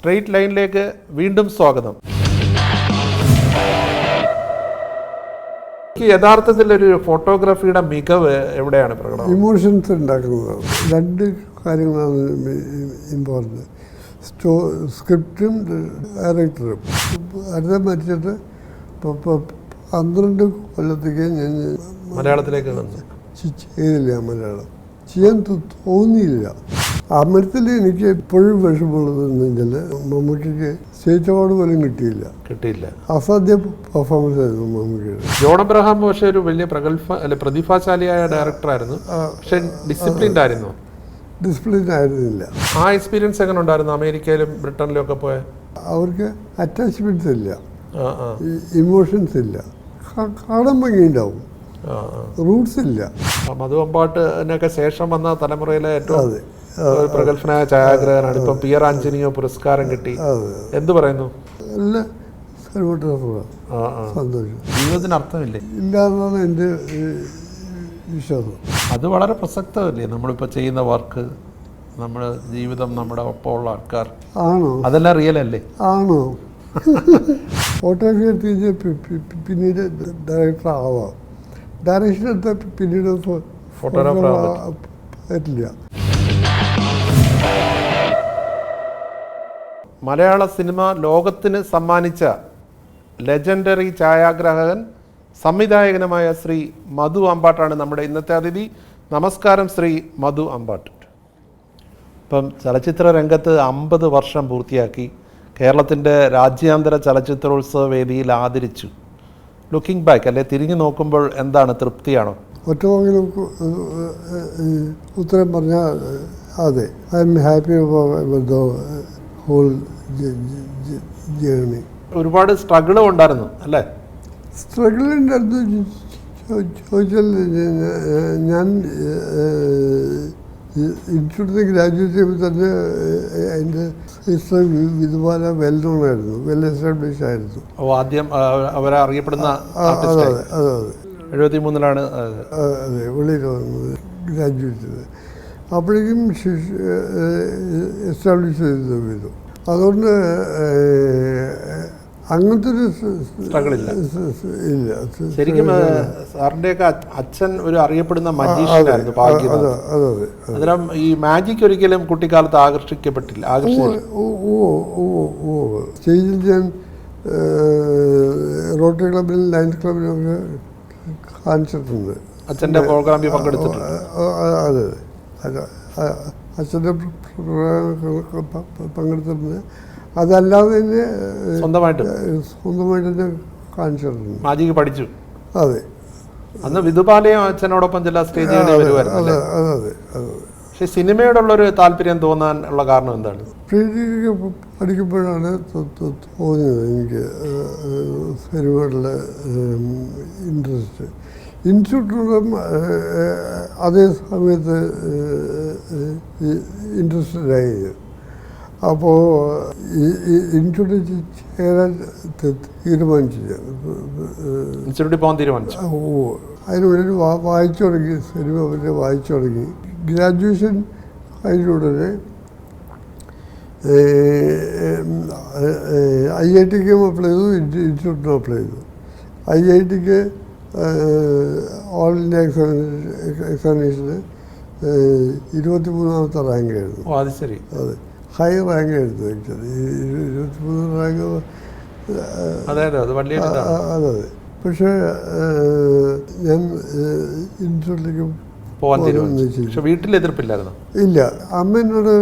Straight ലൈനിലേക്ക് വീണ്ടും സ്വാഗതം. യഥാർത്ഥത്തിൽ ഒരു ഫോട്ടോഗ്രാഫിയുടെ മികവ് എവിടെയാണ് പ്രകടനം? ഇമോഷൻസ് ഉണ്ടാക്കുന്നതാണ്. രണ്ട് കാര്യങ്ങളാണ് ഇമ്പോർട്ടൻറ്റ്. സ്ക്രിപ്റ്റും ഡയറക്ടറും. അടുത്ത മരിച്ചിട്ട് 12 കൊല്ലത്തേക്ക് ഞാൻ മലയാളത്തിലേക്ക് വന്നു ചെയ്തില്ല. മലയാളം ചെയ്യാൻ തോന്നിയില്ല. ആ മരത്തിൽ എനിക്ക് എപ്പോഴും വിഷമമുള്ളതെന്ന് വെച്ചാൽ മമ്മൂട്ടിക്ക് സ്റ്റേറ്റ് അവാർഡ് പോലും കിട്ടിയില്ല. അസാധ്യ പെർഫോമൻസ് ആയിരുന്നു മമ്മൂട്ടിയുടെ. ജോൺ അബ്രഹാം പക്ഷേ ഒരു വലിയ പ്രതിഭാശാലിയായ ഡയറക്ടറായിരുന്നു, പക്ഷെ ഡിസിപ്ലിൻഡ് ആയിരുന്നു. ഡിസിപ്ലിൻ ആയിരുന്നില്ല. ആ എക്സ്പീരിയൻസ് എങ്ങനെ ഉണ്ടായിരുന്നു? അമേരിക്കയിലും ബ്രിട്ടനിലും ഒക്കെ പോയ അവർക്ക് അറ്റാച്ച്മെന്റ്സ് ഇല്ല, ഇമോഷൻസ് ഇല്ല, കാണാൻ ഭംഗിയുണ്ടാവും, റൂട്ട്സ് ഇല്ല. മധു അമ്പാട്ടിനൊക്കെ ശേഷം വന്ന തലമുറയിലെ ഏറ്റവും പ്രഗത്ഭനായ ഛായാഗ്രഹനാണ്. ഇപ്പം പിയർ ആന്റണിയോ പുരസ്കാരം കിട്ടി. എന്ത് പറയുന്നു? നല്ല സന്തോഷം. ജീവിതത്തിന് അർത്ഥമില്ലേ? ഇല്ലാന്നാണ് എൻ്റെ വിശ്വാസം. അത് വളരെ പ്രസക്തമല്ലേ? നമ്മളിപ്പോൾ ചെയ്യുന്ന വർക്ക്, നമ്മുടെ ജീവിതം, നമ്മുടെ ഒപ്പമുള്ള ആൾക്കാർ ആണോ? അതെല്ലാം റിയൽ അല്ലേ? ആണോ? ഫോട്ടോഗ്രാഫി എടുത്ത് പിന്നീട് ഡയറക്ടർ ആവാം. ഡയറക്ഷൻ എടുത്താൽ പിന്നീട് ഫോട്ടോഗ്രാഫർ പറ്റില്ല. മലയാള സിനിമ ലോകത്തിന് സമ്മാനിച്ച ലെജൻഡറി ഛായാഗ്രാഹകൻ സംവിധായകനുമായ ശ്രീ മധു അമ്പാട്ടാണ് നമ്മുടെ ഇന്നത്തെ അതിഥി. നമസ്കാരം ശ്രീ മധു അമ്പാട്ട്. ഇപ്പം ചലച്ചിത്ര രംഗത്ത് 50 വർഷം പൂർത്തിയാക്കി കേരളത്തിൻ്റെ രാജ്യാന്തര ചലച്ചിത്രോത്സവ വേദിയിൽ ആദരിച്ചു. ലുക്കിംഗ് ബാക്ക്, അല്ലെ തിരിഞ്ഞു നോക്കുമ്പോൾ എന്താണ്? തൃപ്തിയാണോ? ഒറ്റവാക്കിലും ഉത്തരം പറഞ്ഞാൽ അതെ. I am happy with whole journey. ഒരുപാട് സ്ട്രഗിളും ഉണ്ടായിരുന്നു അല്ലേ? സ്ട്രഗിളിൻ്റെ അടുത്ത് ചോദിച്ചാൽ ഞാൻ ഇൻസ്റ്റിറ്റ്യൂട്ടിൽ ഗ്രാജുവേറ്റ് ചെയ്യുമ്പോൾ തന്നെ അതിൻ്റെ സിസ്റ്റർ വിധുബാല വെൽ നോൺ ആയിരുന്നു, വെൽ എസ്റ്റാബ്ലിഷ് ആയിരുന്നു. ആദ്യം അവരെ അറിയപ്പെടുന്ന അതെ 73-ലാണ് അതെ വെളിയിൽ വന്നത്, ഗ്രാജുവേറ്റ് ചെയ്തത്. അപ്പോഴേക്കും എസ്റ്റാബ്ലിഷ് ചെയ്തു വിധു. അതുകൊണ്ട് അങ്ങനത്തെ ഒരു സ്ട്രഗിളില്ല. ഇല്ല. ശരിക്കും സാറിൻ്റെയൊക്കെ അച്ഛൻ ഒരു അറിയപ്പെടുന്ന മജീഷ്യനായിരുന്നു. അന്നേരം ഈ മാജിക് ഒരിക്കലും കുട്ടിക്കാലത്ത് ആകർഷിക്കപ്പെട്ടില്ല? സ്റ്റേജിൽ ഞാൻ റോട്ടറി ക്ലബിൽ, ലയൺസ് ക്ലബിലൊക്കെ കാണിച്ചിട്ടുണ്ട്. അച്ഛൻ്റെ പ്രോഗ്രാമിൽ പങ്കെടുത്തിട്ടുണ്ട്. അതെ, അച്ഛൻ്റെ പങ്കെടുത്തിട്ടുണ്ട്. അതല്ലാതെ തന്നെ സ്വന്തമായിട്ട് തന്നെ കാണിച്ചിട്ടുണ്ട്. മാജിക് പഠിച്ചു. അതെ. അന്ന് വിധുബാലയും അച്ഛനോടൊപ്പം ചില സ്റ്റേജുകളിൽ വരുമായിരുന്നു. അതെ അതെ. പക്ഷെ സിനിമയോടുള്ളൊരു താല്പര്യം തോന്നാൻ ഉള്ള കാരണം എന്താണ്? പ്രീഡിഗ്രി പഠിക്കുമ്പോഴാണ് തോന്നിയത് എനിക്ക് സിനിമയോടുള്ള ഇൻട്രസ്റ്റ്. ഇൻസ്റ്റിറ്റ്യൂട്ടിലും അതേ സമയത്ത് ഇൻട്രസ്റ്റഡായി. അപ്പോൾ ഇൻസ്റ്റിറ്റ്യൂട്ടിൽ ചേരാൻ തീരുമാനിച്ചു. ഇൻസ്റ്റിറ്റ്യൂട്ടിൽ പോകാൻ തീരുമാനിച്ചു. അതിന് വേണ്ടി വായിച്ചു തുടങ്ങി, സിനിമ പിന്നെ വായിച്ചു തുടങ്ങി. ഗ്രാജുവേഷൻ അതിനുടനെ IITക്കും അപ്ലൈ ചെയ്തു, ഇൻസ്റ്റിറ്റ്യൂട്ടിനും അപ്ലൈ ചെയ്തു. IITക്ക് ഓൾ ഇന്ത്യ എക്സാമിനേഷന് 23ാമത്തെ റാങ്കായിരുന്നു. അത് ശരി. അതെ, ഹൈ റാങ്ക് ആയിരുന്നു ആക്ച്വലി. 23 റാങ്ക്. അതെ. പക്ഷേ ഞാൻ ഇൻസ്റ്റിറ്റ്യൂട്ടിലേക്ക് പോകാൻ തീരുമാനിച്ചു. വീട്ടിൽ എതിർപ്പില്ലായിരുന്നു? ഇല്ല. അമ്മ എന്നോട്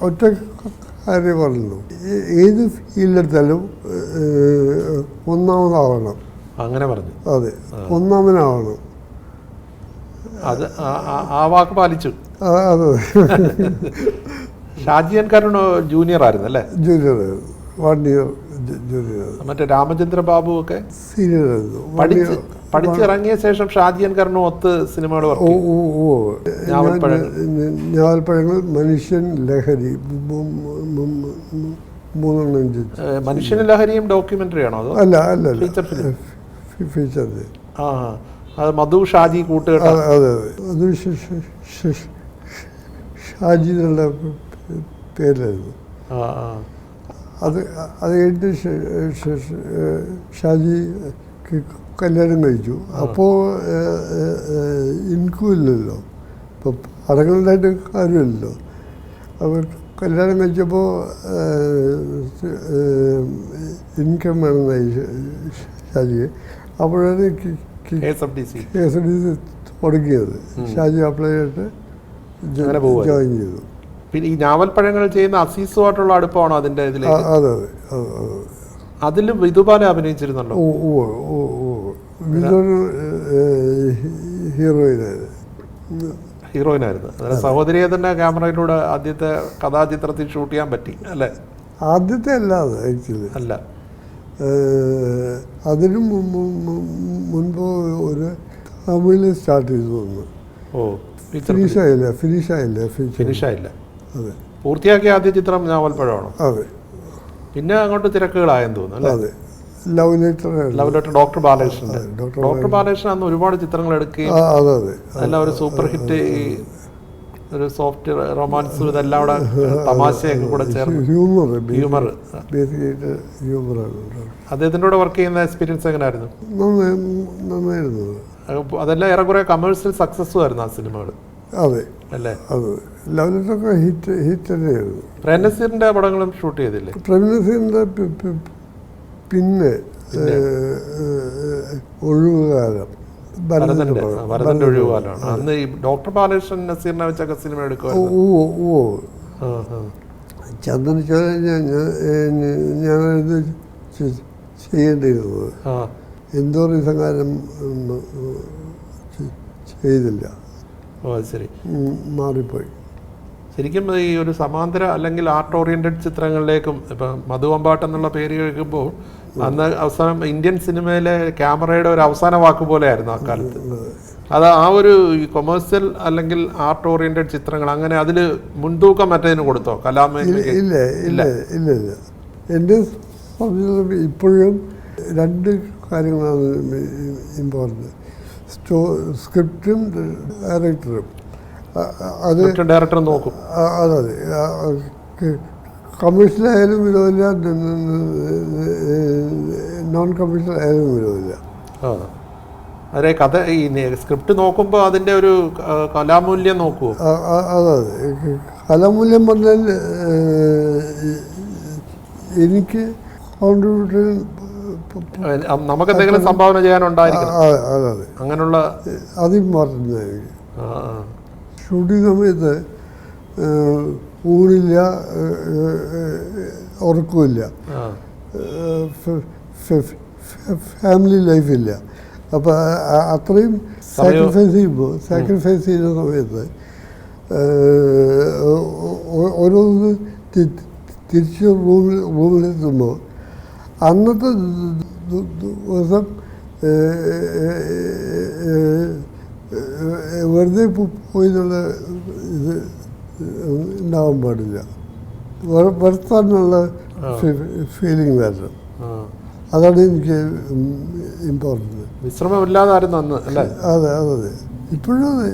ഒറ്റ കാര്യം പറഞ്ഞു, ഏത് ഫീൽഡെടുത്താലും ഒന്നാമതാവണം. അങ്ങനെ പറഞ്ഞു? അതെ, ഒന്നാമനാവണം. അത് ആ വാക്ക് പാലിച്ചു. അതെ. ഷാജിയൻ കരുൺ ജൂനിയർ ആയിരുന്നു അല്ലേ? ജൂനിയർ ആയിരുന്നു, 1 ഇയർ ജൂനിയർ. മറ്റേ രാമചന്ദ്ര ബാബു ഒക്കെ സീനിയർ ആയിരുന്നു. പഠിച്ചിറങ്ങിയ ശേഷം ഷാജിയൻ കരുണും ഒത്ത് സിനിമകൾ ഞാവൽപ്പഴങ്ങൾ, മനുഷ്യൻ, ലഹരി, 3 മനുഷ്യന് ലഹരിയും ഡോക്യുമെന്ററി ആണോ? അതോ അല്ല ഫീച്ചർ ഫിലിം? ഫീച്ചർ. അത് മധു ഷാജി കൂട്ടുകെട്ട. അതെ. അത് ഷാജി എന്നുള്ള പേരായിരുന്നു. ആ ആ അത് കഴിഞ്ഞിട്ട് ഷാജി കല്യാണം കഴിച്ചു. അപ്പോൾ ഇൻകം ഇല്ലല്ലോ, ഇപ്പം അടങ്ങളുണ്ടായിട്ട് കാര്യമില്ലല്ലോ. അപ്പോൾ കല്യാണം കഴിച്ചപ്പോൾ ഇൻകം വേണമെന്നായി ഷാജിക്ക്. അപ്പോഴാണ് KSFDC തുടങ്ങിയത്. ഷാജി അപ്ലൈ ചെയ്തിട്ട് ജോയിൻ ചെയ്തു. പിന്നെ ഈ ഞാവൽപ്പഴങ്ങൾ ചെയ്യുന്ന അസീസുമായിട്ടുള്ള അടുപ്പമാണോ അതിൻ്റെ ഇതിൽ? അതെ അതിൽ വിധുബാല അഭിനയിച്ചിരുന്നല്ലോ. വിധു ഹീറോയിനായിരുന്നു. അതായത് സഹോദരിയെ തന്നെ ക്യാമറയിലൂടെ ആദ്യത്തെ കഥാചിത്രത്തിൽ ഷൂട്ട് ചെയ്യാൻ പറ്റി അല്ലേ? ആദ്യത്തെ അല്ല അത് ആക്ച്വലി അല്ല, അതിനു മുൻപ് ഒരു തമിഴിൽ സ്റ്റാർട്ട് ചെയ്തു തോന്നുന്നു. ഫിനിഷായില്ല. അതെ, പൂർത്തിയാക്കിയ ആദ്യ ചിത്രം ഞാവൽപ്പഴമാണോ? അതെ. പിന്നെ അങ്ങോട്ട് തിരക്കുകളായെന്ന് തോന്നുന്നു. അതെ, ലവ് ലെറ്റർ ഡോക്ടർ ബാലകൃഷ്ണൻ്റെ. ഡോക്ടർ ബാലകൃഷ്ണൻ അന്ന് ഒരുപാട് ചിത്രങ്ങൾ എടുക്കുകയും അതെല്ലാം ഒരു സൂപ്പർ ഹിറ്റ്, ഈ ഒരു സോഫ്റ്റ് റൊമാൻസ്, ഇതെല്ലാം കൂടെ തമാശയൊക്കെ കൂടെ ചേർന്ന് ഹ്യൂമർ. അദ്ദേഹത്തിൻ്റെ കൂടെ വർക്ക് ചെയ്യുന്ന എക്സ്പീരിയൻസ് എങ്ങനെയായിരുന്നു? നന്നായിരുന്നു. അതെല്ലാം ഏറെക്കുറെ കമേഴ്ഷ്യൽ സക്സസ്സും ആയിരുന്നു ആ സിനിമകൾ. അതെ അല്ലേ? അതെ, ലവ് ലെറ്ററൊക്കെ ഹിറ്റ് തന്നെയായിരുന്നു. പ്രേംനസീറിൻ്റെ പടങ്ങളും ഷൂട്ട് ചെയ്തില്ലേ? പ്രേംനസീറിൻ്റെ പിന്നെ ഒഴിവുകാലം, ഭരതന്റെ ഒഴിവുകാലമാണ്. അന്ന് ഈ ഡോക്ടർ ബാലകൃഷ്ണൻ നസീറിനെ വെച്ചൊക്കെ സിനിമ എടുക്കുമായിരുന്നു. ചന്ദനച്ചോല ഞാനത് ചെയ്യേണ്ടിയിരുന്നത്. എന്തോ സംഘാരം ചെയ്തില്ല. ഓ അത് ശരി, മാറിപ്പോയി. ശരിക്കും ഈ ഒരു സമാന്തര അല്ലെങ്കിൽ ആർട്ട് ഓറിയന്റഡ് ചിത്രങ്ങളിലേക്കും ഇപ്പം മധു അമ്പാട്ട് എന്നുള്ള പേര് കേൾക്കുമ്പോൾ അന്ന് അവസാനം ഇന്ത്യൻ സിനിമയിലെ ക്യാമറയുടെ ഒരു അവസാന വാക്ക് പോലെയായിരുന്നു ആ കാലത്ത്. അത് ആ ഒരു കൊമേഴ്സ്യൽ അല്ലെങ്കിൽ ആർട്ട് ഓറിയന്റഡ് ചിത്രങ്ങൾ അങ്ങനെ അതിൽ മുൻതൂക്കം മറ്റേതിന് കൊടുത്തോ? കലാമേഖല ഇല്ല. എൻ്റെ സംബന്ധിച്ചിടത്തോളം ഇപ്പോഴും രണ്ട് കാര്യങ്ങളാണ് ഇമ്പോർട്ടൻ്റ്. സ്ക്രിപ്റ്റും ഡയറക്ടറും. അത് ഡയറക്ടർ നോക്കും. അതെ, കമേഴ്ഷ്യലായാലും വിരോധമില്ല, നോൺ കമേഴ്ഷ്യൽ ആയാലും വിരോധമില്ല. അതെ, കഥ ഈ സ്ക്രിപ്റ്റ് നോക്കുമ്പോൾ അതിൻ്റെ ഒരു കലാമൂല്യം നോക്കുമോ? അതെ, കലാമൂല്യം പറഞ്ഞാൽ എനിക്ക് കോൺട്രിബ്യൂഷൻ നമുക്ക് എന്തെങ്കിലും സംഭാവന ചെയ്യാനുണ്ടായിരിക്കും. അതെ, അങ്ങനെയുള്ള അത് ഇമ്പോർട്ടൻ്റ് ആയിരിക്കും. ഷൂട്ടിംഗ് സമയത്ത് ഊണില്ല, ഉറക്കമില്ല, ഫാമിലി ലൈഫില്ല. അപ്പോൾ അത്രയും സാക്രിഫൈസ് ചെയ്യുന്ന സമയത്ത് ഓരോന്ന് തിരിച്ച് റൂമിലെത്തുമ്പോൾ അന്നത്തെ ദിവസം വെറുതെ പോയി എന്നുള്ള ഇത് ഉണ്ടാവാൻ പാടില്ല. വെറുത്താനുള്ള ഫീലിംഗ് വരണം. അതാണ് എനിക്ക് ഇമ്പോർട്ടൻ്റ്. വിശ്രമമില്ലാതായിരുന്നു അന്ന് അല്ലേ? അതെ. ഇപ്പോഴും അതെ.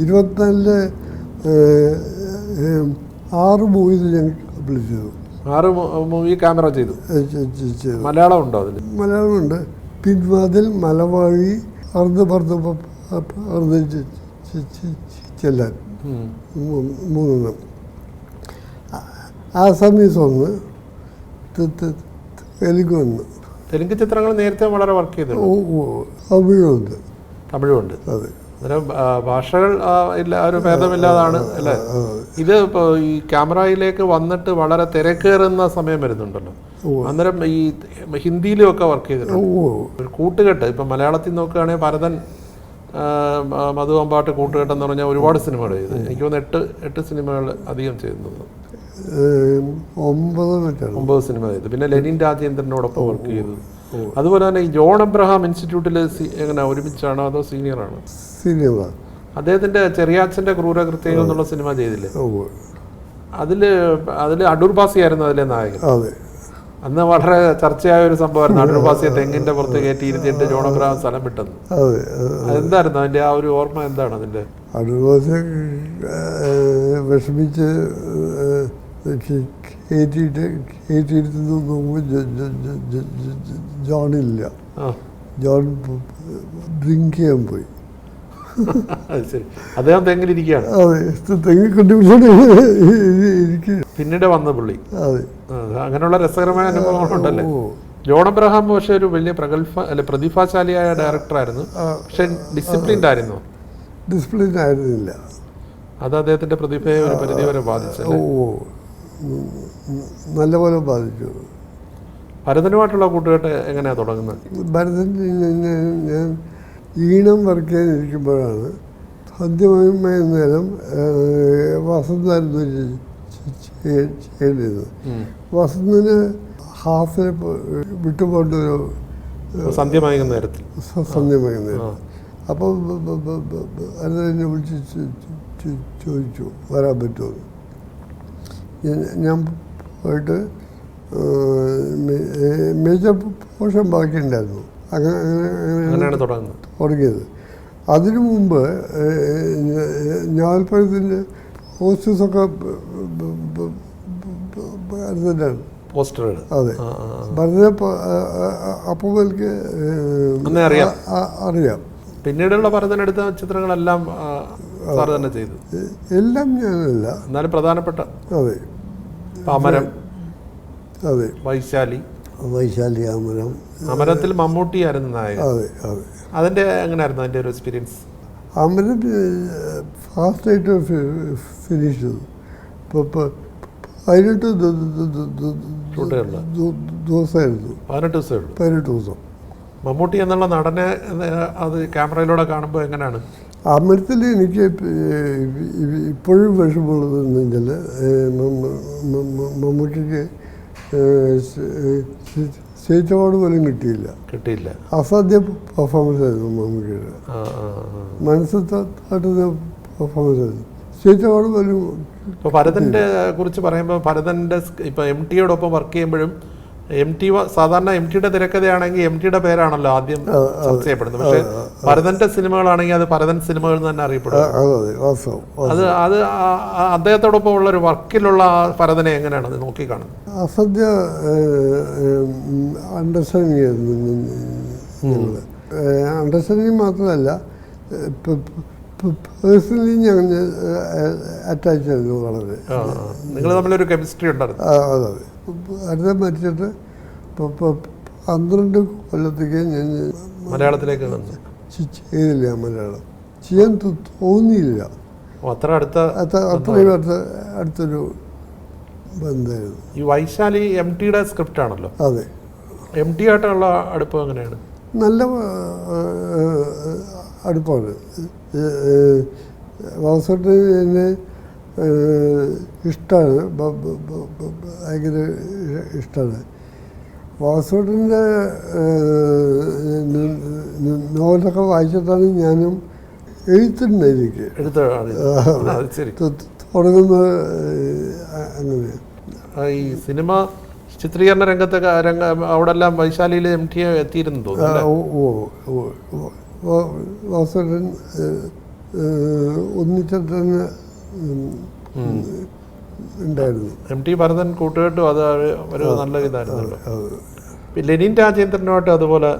24 6 മൂവീസ് ഞാൻ കംപ്ലീറ്റ് ചെയ്തു. 6 മൂവി ക്യാമറ ചെയ്തു. മലയാളം ഉണ്ടോ അതിൽ? മലയാളമുണ്ട്. പിൻവാതിൽ, മലവാഴി, ചെല്ലാൻ, 3 ആസാമീസ് ഒന്ന്, തെലുങ്ക് ഒന്ന്. തെലുങ്ക് ചിത്രങ്ങൾ നേരത്തെ വളരെ വർക്ക് ചെയ്തു. തമിഴുണ്ട്. അതെ, അന്നേരം ഭാഷകൾ ഒരു ഭേദമില്ലാതാണ് അല്ലേ? ഇത് ഇപ്പോൾ ഈ ക്യാമറയിലേക്ക് വന്നിട്ട് വളരെ തിരക്കേറുന്ന സമയം വരുന്നുണ്ടല്ലോ. അന്നേരം ഈ ഹിന്ദിയിലും ഒക്കെ വർക്ക് ചെയ്തിട്ടുണ്ട്. ഒരു കൂട്ടുകെട്ട് ഇപ്പം മലയാളത്തിൽ നോക്കുകയാണെങ്കിൽ ഭരതൻ, മധു അമ്പാട്ട് കൂട്ടുകെട്ടെന്ന് പറഞ്ഞാൽ ഒരുപാട് സിനിമകൾ ചെയ്തു. എനിക്ക് തോന്നുന്നു 8 സിനിമകൾ അധികം ചെയ്യുന്നത്. 9 സിനിമ ചെയ്തു. പിന്നെ ലെനിൻ രാജേന്ദ്രനോടൊപ്പം വർക്ക് ചെയ്തു. അതുപോലെ തന്നെ ഈ ജോൺ അബ്രഹാം ഇൻസ്റ്റിറ്റ്യൂട്ടിൽ എങ്ങനെ ഒരുമിച്ചാണോ അതോ സീനിയറാണോ? സീനിയർ. അദ്ദേഹത്തിന്റെ ചെറിയാച്ചന്റെ ക്രൂരകൃത്യങ്ങൾ എന്നുള്ള സിനിമ ചെയ്തില്ലേ? അതില് അടൂർ ബാസി ആയിരുന്നു അതിലെ നായകൻ. അന്ന് വളരെ ചർച്ചയായ ഒരു സംഭവമായിരുന്നു അടൂർവാസിയെ തെങ്ങിന്റെ പുറത്ത് കയറ്റി ഇരുത്തിയിട്ട് ജോൺ എബ്രഹാം സ്ഥലം വിട്ടെന്ന്. അതെ. അതെന്തായിരുന്നു അതിന്റെ ആ ഒരു ഓർമ്മ എന്താണ് അതിന്റെ? അടൂർവാസിയെ വിഷമിച്ച് കയറ്റിയിരുത്തുന്നു നോക്കുമ്പോൾ ജോണില്ല. ജോൺ ഡ്രിങ്ക് ചെയ്യാൻ പോയി. ശരി, അദ്ദേഹം തെങ്ങിലിരിക്കുകയാണ്. അതെ, തെങ്ങി കൊണ്ടുപോയി ഇരിക്കുക. പിന്നീട് വന്ന പുള്ളി. അതെ, അങ്ങനെയുള്ള രസകരമായ അനുഭവങ്ങളുണ്ടല്ലേ. ജോൺ എബ്രഹാം പക്ഷെ ഒരു വലിയ പ്രതിഭാശാലിയായ ഡയറക്ടറായിരുന്നു. പക്ഷെ ഡിസിപ്ലിൻഡ് ആയിരുന്നു. ഡിസിപ്ലിൻ ആയിരുന്നില്ല. അത് അദ്ദേഹത്തിന്റെ പ്രതിഭയെ ഒരു പരിധി വരെ ബാധിച്ചല്ലേ. നല്ലപോലെ ബാധിച്ചു. ഭരതനുമായിട്ടുള്ള കൂട്ടുകെട്ട് എങ്ങനെയാണ് തുടങ്ങുന്നത്? ഭരതൻ ഞാൻ ഈണം വർക്ക് ചെയ്യാനിരിക്കുമ്പോഴാണ് സന്ധ്യമയ നേരം വസന്തായിരുന്നു ചെയ്യേണ്ടത്. വസന്തിന് ഹാഫിനെ വിട്ടുപോകേണ്ട ഒരു സന്ധ്യമയങ്ങുന്ന നേരത്തിൽ. അപ്പോൾ എന്നെ വിളിച്ച് ചോദിച്ചു വരാൻ പറ്റുമോ. ഞാൻ പോയിട്ട് മേജർ പോർഷൻ ബാക്കിയുണ്ടായിരുന്നു. അങ്ങനെയാണ് തുടങ്ങിയത്. അതിനു മുമ്പ് ഞാൽപ്പഴത്തിൻ്റെ പോസ്റ്റേഴ്സൊക്കെ അടുത്തിട്ടാണ്. അതെ, ഭരതനെ അപ്പൂപ്പൽക്ക് അറിയാം. പിന്നീടുള്ള ഭരതനെടുത്ത ചിത്രങ്ങളെല്ലാം സാർ തന്നെ ചെയ്തു. എല്ലാം ഞാനല്ല, എന്നാലും പ്രധാനപ്പെട്ട. അതെ, അമരം. അതെ, വൈശാലി. അമരം. അമരത്തിൽ മമ്മൂട്ടിയായിരുന്നു നായകൻ. അതെ, അതെ. അതിന്റെ എങ്ങനെയായിരുന്നു അതിന്റെ ഒരു എക്സ്പീരിയൻസ്? അമരം ഫാസ്റ്റായിട്ട് ഫിനിഷ് ചെയ്തു. 18 ദിവസമായിരുന്നു. 18 ദിവസം. മമ്മൂട്ടി എന്നുള്ള നടനെ അത് ക്യാമറയിലൂടെ കാണുമ്പോൾ എങ്ങനെയാണ്? അമരത്തിൽ എനിക്ക് ഇപ്പോഴും വിഷമമുള്ളതെന്ന് വെച്ചാൽ മമ്മൂട്ടിക്ക് സ്റ്റേറ്റ് അവാർഡ് പോലും കിട്ടിയില്ല. അസാധ്യ പെർഫോമൻസ് ആയിരുന്നു മമ്മൂട്ടിയുടെ. മനസ്സിലാട്ടുന്ന പെർഫോമൻസ് ആയിരുന്നു. സ്റ്റേറ്റ് അവാർഡ് പോലും. ഇപ്പോൾ ഭരതൻ്റെ കുറിച്ച് പറയുമ്പോൾ ഭരതൻ്റെ ഇപ്പോൾ MTയോടൊപ്പം വർക്ക് ചെയ്യുമ്പോഴും MT സാധാരണ MTയുടെ തിരക്കഥയാണെങ്കിൽ MTയുടെ പേരാണല്ലോ ആദ്യം ചർച്ച ചെയ്യപ്പെടുന്നത്. പക്ഷേ ഭരതൻ്റെ സിനിമകളാണെങ്കിൽ അത് ഭരതൻ സിനിമകൾ തന്നെ അറിയപ്പെടും. അത് അദ്ദേഹത്തോടൊപ്പം ഉള്ള ഒരു വർക്കിലുള്ള ഭരതനെ എങ്ങനെയാണ് അത് നോക്കി കാണുന്നത്? അസാധ്യ അണ്ടർസ്റ്റാൻഡിങ് ആയിരുന്നു ഞങ്ങൾ. അണ്ടർസ്റ്റാൻഡിങ് മാത്രമല്ല, പേഴ്സണലി ഞങ്ങൾ അറ്റാച്ച് ആയിരുന്നു വളരെ. നിങ്ങൾ തമ്മിലൊരു കെമിസ്ട്രി ഉണ്ടായിരുന്നു. അതെ. അടുത്ത മരിച്ചിട്ട് 12 കൊല്ലത്തേക്ക് ഞാൻ മലയാളത്തിലേക്ക് ചെയ്തില്ല. മലയാളം ചെയ്യാൻ തോന്നിയില്ല. അത്രയും അടുത്തൊരു ബന്ധമായിരുന്നു. ഈ വൈശാലി MTയുടെ സ്ക്രിപ്റ്റ് ആണല്ലോ. അതെ. MT ആയിട്ടുള്ള അടുപ്പം എങ്ങനെയാണ്? നല്ല അടുപ്പമാണ്. വാസോട്ടിനെ ഇഷ്ടമാണ്, ഭയങ്കര ഇഷ്ടമാണ്. വാസോട്ടിൻ്റെ നോവലൊക്കെ വായിച്ചിട്ടാണ് ഞാനും എഴുത്തുണ്ട്. എനിക്ക് തുടങ്ങുന്നത് അങ്ങനെയാണ്. ഈ സിനിമ ചിത്രീകരണ രംഗത്തെ അവിടെ എല്ലാം വൈശാലിയിൽ MT എത്തിയിരുന്നു തോന്നുന്നു. വാസോട്ടൻ ഒന്നിച്ചിട്ട് ഉണ്ടായിരുന്നു. MT ഭരതൻ കൂട്ടുകെട്ടും അത് ഒരു നല്ല ഇതായിരുന്നല്ലോ. ലെനിൻ രാജേന്ദ്രനുമായിട്ട് അതുപോലെ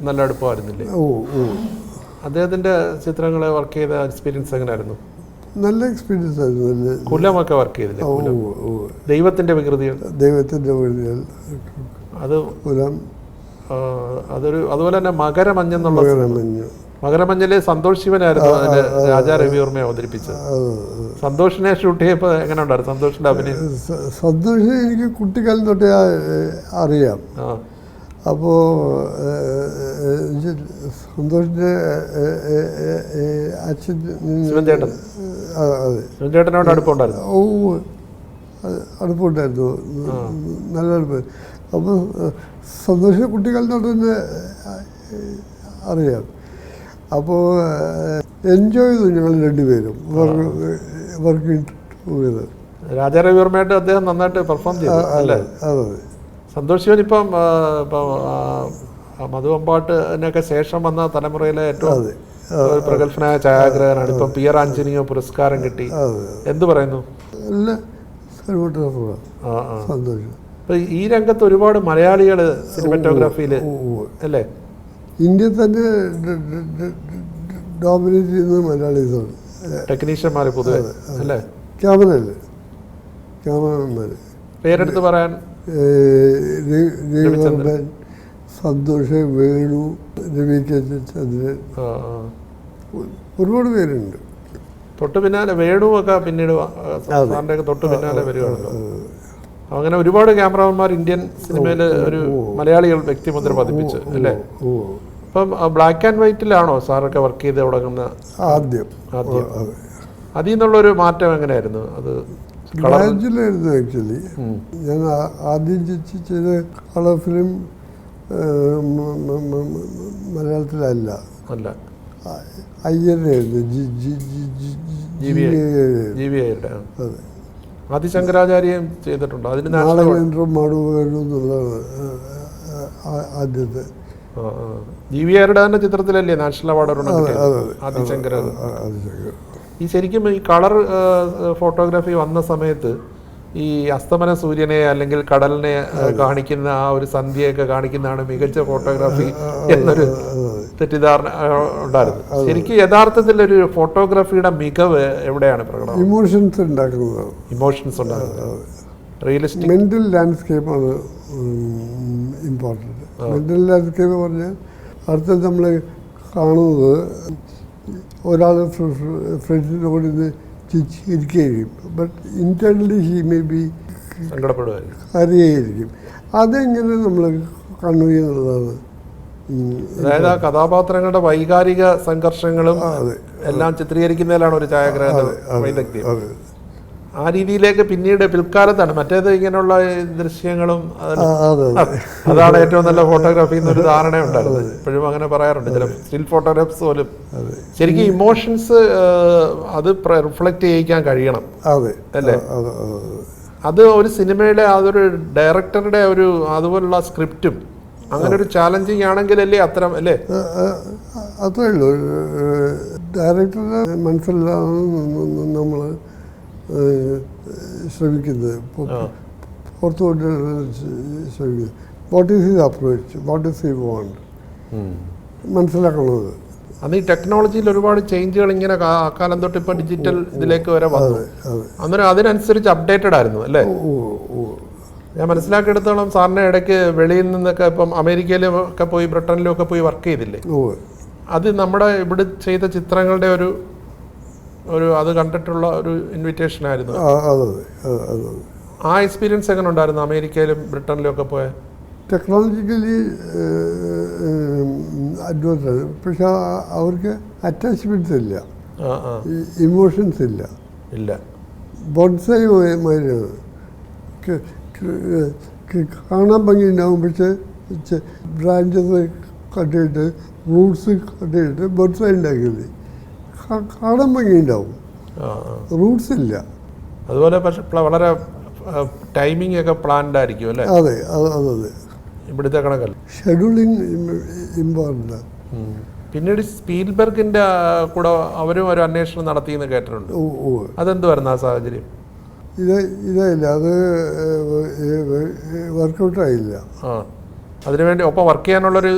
നല്ല അടുപ്പമായിരുന്നില്ലേ? അദ്ദേഹത്തിന്റെ ചിത്രങ്ങളെ വർക്ക് ചെയ്ത എക്സ്പീരിയൻസ് എങ്ങനെയായിരുന്നു? നല്ല എക്സ്പീരിയൻസ് ആയിരുന്നു. കുലമൊക്കെ വർക്ക് ചെയ്തില്ലേ? ദൈവത്തിന്റെ വികൃതികൾ. അത് കുലം. അതുപോലെ തന്നെ മകരമഞ്ഞെന്നുള്ള മകരമഞ്ഞില് സന്തോഷ് ശിവനായിരുന്നു അതില് രാജാ രവിവർമ്മയെ അവതരിപ്പിച്ചത്. സന്തോഷിനെ ഷൂട്ട് ചെയ്യപ്പോൾ എങ്ങനെ ഉണ്ടായിരുന്നു സന്തോഷിന്റെ അഭിനയം? സന്തോഷിനെ എനിക്ക് കുട്ടിക്കാലം തൊട്ടേ അറിയാം. അപ്പോൾ സന്തോഷിന്റെ അച്ഛൻ ശിവൻചേട്ടൻ. അതെ, ശിവൻചേട്ടനോട് അടുപ്പമുണ്ടായിരുന്നു. അടുപ്പമുണ്ടായിരുന്നു, നല്ല അടുപ്പം. അപ്പോൾ സന്തോഷിനെ കുട്ടിക്കാലം തൊട്ട് തന്നെ അറിയാം. അപ്പോൾ എൻജോയ് ചെയ്തു ഞങ്ങൾ രണ്ടുപേരും വർക്കിംഗ് ടുഗദർ. രാജാ രവിവർമ്മയായിട്ട് അദ്ദേഹം നന്നായിട്ട് പെർഫോം ചെയ്തു അല്ലേ? അതെ. സന്തോഷ് ശിവൻ ഇപ്പം മധു അമ്പാട്ടിനൊക്കെ ശേഷം വന്ന തലമുറയിലെ ഏറ്റവും ഒരു പ്രഗത്ഭനായ ഛായാഗ്രഹനാണ്. ഇപ്പം പി ആർ ആഞ്ജനിയോ പുരസ്കാരം കിട്ടി. എന്തു പറയുന്നു? സന്തോഷം. ഇപ്പൊ ഈ രംഗത്ത് ഒരുപാട് മലയാളികൾ സിനിമറ്റോഗ്രാഫിയിൽ അല്ലേ? ഇന്ത്യ തന്നെ ഡോമിനേറ്റ് ചെയ്യുന്നത് മലയാളീസാണ്. ടെക്നീഷ്യന്മാർ പൊതുവെ അല്ലേ? ക്യാമറമാർ പേരെടുത്ത് പറയാൻ രവിവർമ്മൻ, സന്തോഷ്, വേണു, രവി കെ ചന്ദ്രൻ, ഒരുപാട് പേരുണ്ട്. തൊട്ട് പിന്നാലെ വേണുവൊക്കെ പിന്നീട് സാറിൻ്റെയൊക്കെ തൊട്ട് പിന്നാലെ വരികയാണല്ലോ. അങ്ങനെ ഒരുപാട് ക്യാമറമാന്മാർ ഇന്ത്യൻ സിനിമയിൽ ഒരു മലയാളികൾ വ്യക്തിമുദ്ര പതിപ്പിച്ച് അല്ലേ? ഇപ്പം ബ്ലാക്ക് ആൻഡ് വൈറ്റിലാണോ സാറൊക്കെ വർക്ക് ചെയ്ത് തുടങ്ങുന്ന? ആദ്യം അതിൽ നിന്നുള്ളൊരു മാറ്റം എങ്ങനെയായിരുന്നു? അത് കളറിലായിരുന്നു ആക്ച്വലി. ഞാൻ ആദ്യം ചെയ്ത കളർ ഫിലിം മലയാളത്തിലല്ല, അയ്യരായിരുന്നു. ആദിശങ്കരാചാര്യം ചെയ്തിട്ടുണ്ടോ? അതിന് നാളകേന്ദ്രം മാടുവേണ്ടു എന്നുള്ളതാണ് ആദ്യത്തെ. ജീവിയാരുടെ തന്നെ ചിത്രത്തിലല്ലേ നാഷണൽ അവാർഡ് ആദിശങ്കര. ഈ ശരിക്കും ഈ കളർ ഫോട്ടോഗ്രാഫി വന്ന സമയത്ത് ഈ അസ്തമന സൂര്യനെ അല്ലെങ്കിൽ കടലിനെ കാണിക്കുന്ന ആ ഒരു സന്ധ്യയൊക്കെ കാണിക്കുന്നതാണ് മികച്ച ഫോട്ടോഗ്രാഫി എന്നൊരു തെറ്റിദ്ധാരണ ഉണ്ടായിരുന്നു. ശരിക്കും യഥാർത്ഥത്തിൽ ഒരു ഫോട്ടോഗ്രാഫിയുടെ മികവ് എവിടെയാണ് പ്രകടനം? ഇമോഷൻസ് ഉണ്ടാക്കുന്നത്. ഇമോഷൻസ് ഉണ്ടാക്കുന്നത്. റിയലിസ്റ്റിക് മെന്റൽ ലാൻഡ്സ്കേപ്പാണ് ഇമ്പോർട്ടൻറ്റ്. മെന്റൽ ലാൻഡ്സ്കേപ്പ് പറഞ്ഞാൽ അടുത്ത നമ്മൾ കാണുന്നത് ഒരാൾ ഫ്രണ്ട്സിൻ്റെ കൂടെ നിന്ന് ചിരിക്കുകയും but internally he may be അറിയായിരിക്കും. അതെങ്ങനെ നമ്മൾ കൺവേ ചെയ്യുന്നതാണ്. അതായത് ആ കഥാപാത്രങ്ങളുടെ വൈകാരിക സംഘർഷങ്ങളും എല്ലാം ചിത്രീകരിക്കുന്നതിലാണ് ഒരു ഛായാഗ്രഹണ വൈദഗ്ധ്യം. ആ രീതിയിലേക്ക് പിന്നീട് പിൽക്കാലത്താണ് മറ്റേത് ഇങ്ങനെയുള്ള ദൃശ്യങ്ങളും അതാണ് ഏറ്റവും നല്ല ഫോട്ടോഗ്രാഫി എന്നൊരു ധാരണ ഉണ്ടായിരുന്നു. ഇപ്പോഴും അങ്ങനെ പറയാറുണ്ട് ചില സ്റ്റിൽ ഫോട്ടോഗ്രാഫ്സ് പോലും. ശരിക്കും ഇമോഷൻസ് അത് റിഫ്ലക്ട് ചെയ്യിക്കാൻ കഴിയണം അല്ലേ? അത് ഒരു സിനിമയുടെ അതൊരു ഡയറക്ടറുടെ ഒരു അതുപോലുള്ള സ്ക്രിപ്റ്റും അങ്ങനെ ഒരു ചാലഞ്ചിങ് ആണെങ്കിലല്ലേ അത്തരം അല്ലേ? അത്രേ ഉള്ളൂ. ഡയറക്ടറുടെ മനസ്സിലാണ് നമ്മൾ ശ്രമിക്കുന്നത്, പുറത്തു കൊണ്ടുവരാൻ ശ്രമിക്കുന്നത്. What is his approach, what is he want മനസ്സിലാക്കുന്നത്. അന്ന് ഈ ടെക്നോളജിയിൽ ഒരുപാട് ചേഞ്ചുകൾ ഇങ്ങനെ കാലം തൊട്ട് ഇപ്പം ഡിജിറ്റൽ ഇതിലേക്ക് വരെ വന്നു. അന്നേരം അതിനനുസരിച്ച് അപ്ഡേറ്റഡ് ആയിരുന്നു അല്ലേ? ഞാൻ മനസ്സിലാക്കിയെടുത്തോളം സാറിന് ഇടയ്ക്ക് വെളിയിൽ നിന്നൊക്കെ ഇപ്പം അമേരിക്കയിലും ഒക്കെ പോയി ബ്രിട്ടനിലും ഒക്കെ പോയി വർക്ക് ചെയ്തില്ലേ? അത് നമ്മുടെ ഇവിടെ ചെയ്ത ചിത്രങ്ങളുടെ ഒരു അത് കണ്ടിട്ടുള്ള ഒരു ഇൻവിറ്റേഷൻ ആയിരുന്നു. ആ എക്സ്പീരിയൻസ് എങ്ങനെ ഉണ്ടായിരുന്നു അമേരിക്കയിലും ബ്രിട്ടനിലും ഒക്കെ പോയ? ടെക്നോളജിക്കലി അഡ്വാൻസ് ആണ്, പക്ഷെ അവർക്ക് അറ്റാച്ച്മെൻറ്റ്സ് ഇല്ല, ഇമോഷൻസ് ഇല്ല. ബോൺസായി മാതിരിയാണ്. കാണാൻ ഭംഗി ഉണ്ടാവും, പക്ഷെ ബ്രാഞ്ചസ് കട്ടിയിട്ട് റൂട്ട്സ് കട്ടിയിട്ട് ബോൺസായി ഉണ്ടാക്കിയത് കാണാൻ ഭംഗി ഉണ്ടാവും, റൂട്ട്സ് ഇല്ല. അതുപോലെ പക്ഷെ വളരെ ടൈമിംഗ് ഒക്കെ പ്ലാൻഡ് ആയിരിക്കും അല്ലേ? അതെ അതെ ഇവിടുത്തെ കണക്കല്ല. Scheduling important. പിന്നീട് സ്പീൽബർഗിന്റെ കൂടെ അവരും ഒരു അന്വേഷണം നടത്തിയെന്ന് കേട്ടിട്ടുണ്ട്. അതെന്തുവായിരുന്നു ആ സാഹചര്യം? ഇതായില്ല, അത് വർക്കൗട്ടായില്ല. അതിനുവേണ്ടി ഒപ്പം വർക്ക് ചെയ്യാനുള്ളൊരു